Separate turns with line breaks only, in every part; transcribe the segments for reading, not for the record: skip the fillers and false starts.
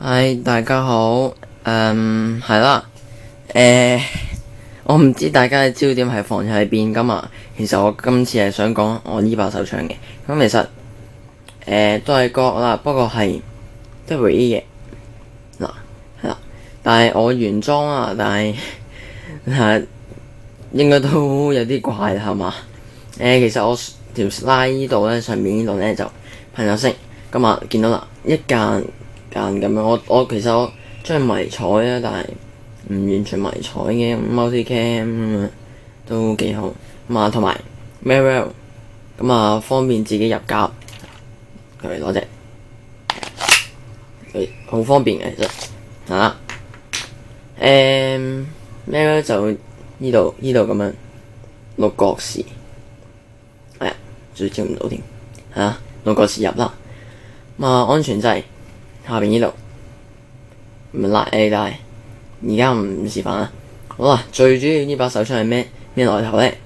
嗨，大家好，係啦，誒、我唔知大家嘅焦點係放喺邊㗎嘛。其實我今次係想講我呢把手槍嘅，咁其實都係歌啦，不過係 W.E 嘅嗱，係啦，但係我原裝啊，但係應該都有啲怪啦，係嘛？其實我條拉呢度咧，上面呢度咧就噴咗色，咁啊見到啦，一間咁樣，我其實我將佢迷彩啊，但係唔完全迷彩嘅，multicam 咁樣都幾好。咁啊同埋 Marrel 咁啊方便自己入夾，佢攞隻佢好方便嘅其實係啦。Marrel 就呢度咁樣六角匙，最照唔到添，係啊，六角匙入啦。咁啊安全掣下邊呢度唔拉但係而家唔示範啦。好啦，最主要呢把手槍係咩來頭咧？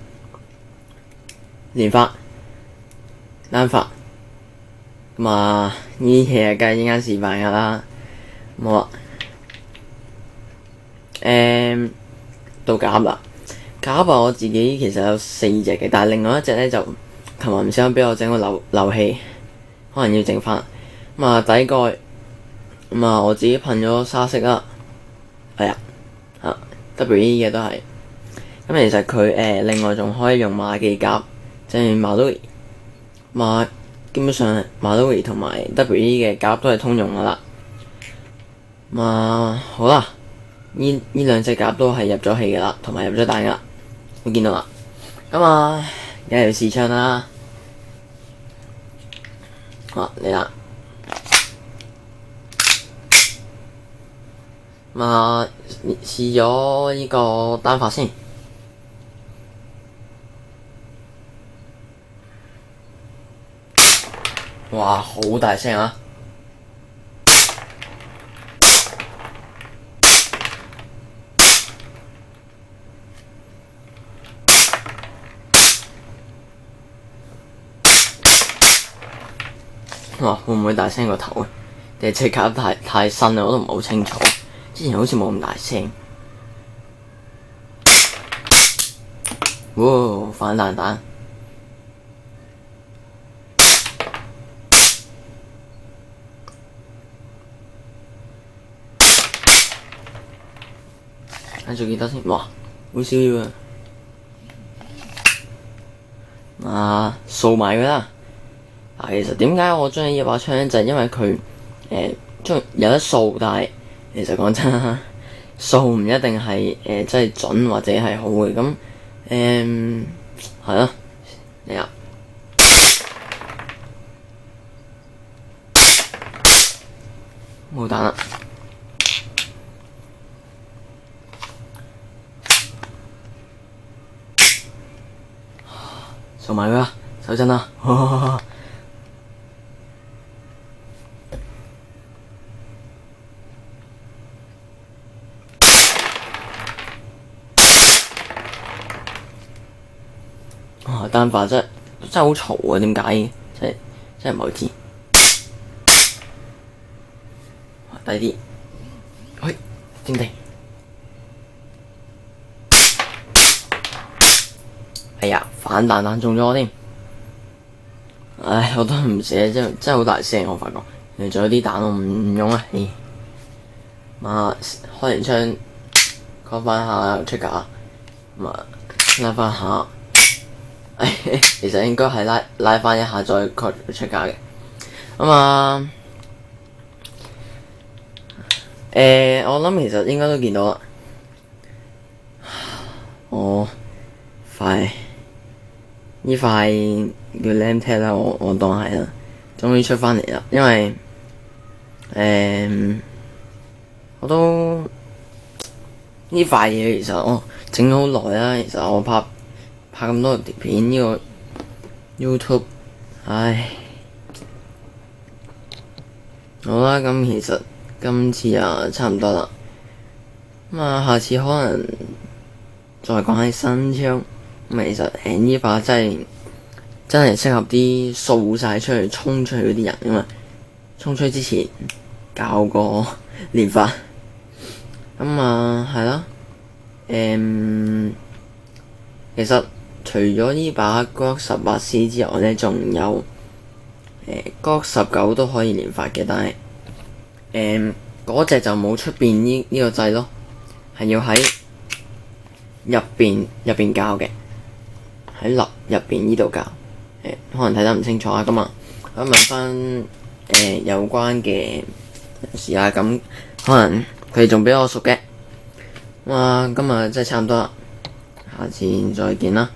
連發單發，咁啊呢嘢梗係應該示範噶啦。好啦，到夾啦。夾啊我自己其實有4隻嘅，但係另外一隻咧就琴日唔小心俾我整個漏氣，可能要整翻。咁啊底蓋咁啊我自己噴咗沙色啦，係啊W.E 嘅都係。咁其實佢另外仲可以用馬記夾，即係馬基本上馬都維同埋 W.E 嘅夾都係通用噶啦。好啦，呢兩隻夾都係入咗氣噶啦，同埋入咗彈噶啦，會見到啦。咁啊有條試槍啦，嚟啦。試咗呢個單發先，哇，好大聲啊！哇，會唔會大聲過頭啊？定係隻夾太新啦，我都唔係好清楚。之前好似冇咁大聲。哇！反彈，睇住幾多先？哇！好少啊！掃埋佢啦。其實點解我中意呢把槍咧？就係因為佢有得掃，但係其實講真，掃唔一定係真係準或者係好嘅。咁係咯，嚟啊！冇彈啦，掃埋佢啦，手震啦！單發真係好嘈啊！點解嘅？真係唔好知。低啲，喂，靜定。哎呀，反彈中咗我添。唉，我都唔捨，真係好大聲，我發覺。仲有啲彈我唔用啊。開完槍，開翻下出架，拉翻下。其實應該係拉翻一下再開出架嘅。我諗其實應該都見到啦。呢塊叫 LAMTAC 啦，我當係啦，終於出翻嚟啦。因為我都呢塊嘢其實我整咗好耐啦。其實我拍咁多條片呢個 YouTube， 唉，好啦，咁其實今次差唔多啦。下次可能再講起新槍。其實呢把真係適合啲掃晒出去、衝出去嗰啲人，因為衝出去之前教過練法。咁啊，係啦。其實除咗呢把 Glock 18C 之外咧，仲有Glock 19都可以連發嘅，但係嗰隻就冇出邊呢個掣咯，係要喺入邊教嘅，喺入邊呢度教。可能睇得唔清楚啊，咁啊，我問翻有關嘅人士啊，咁可能佢哋仲比我熟嘅。咁啊，今日真係差唔多啦，下次再見啦。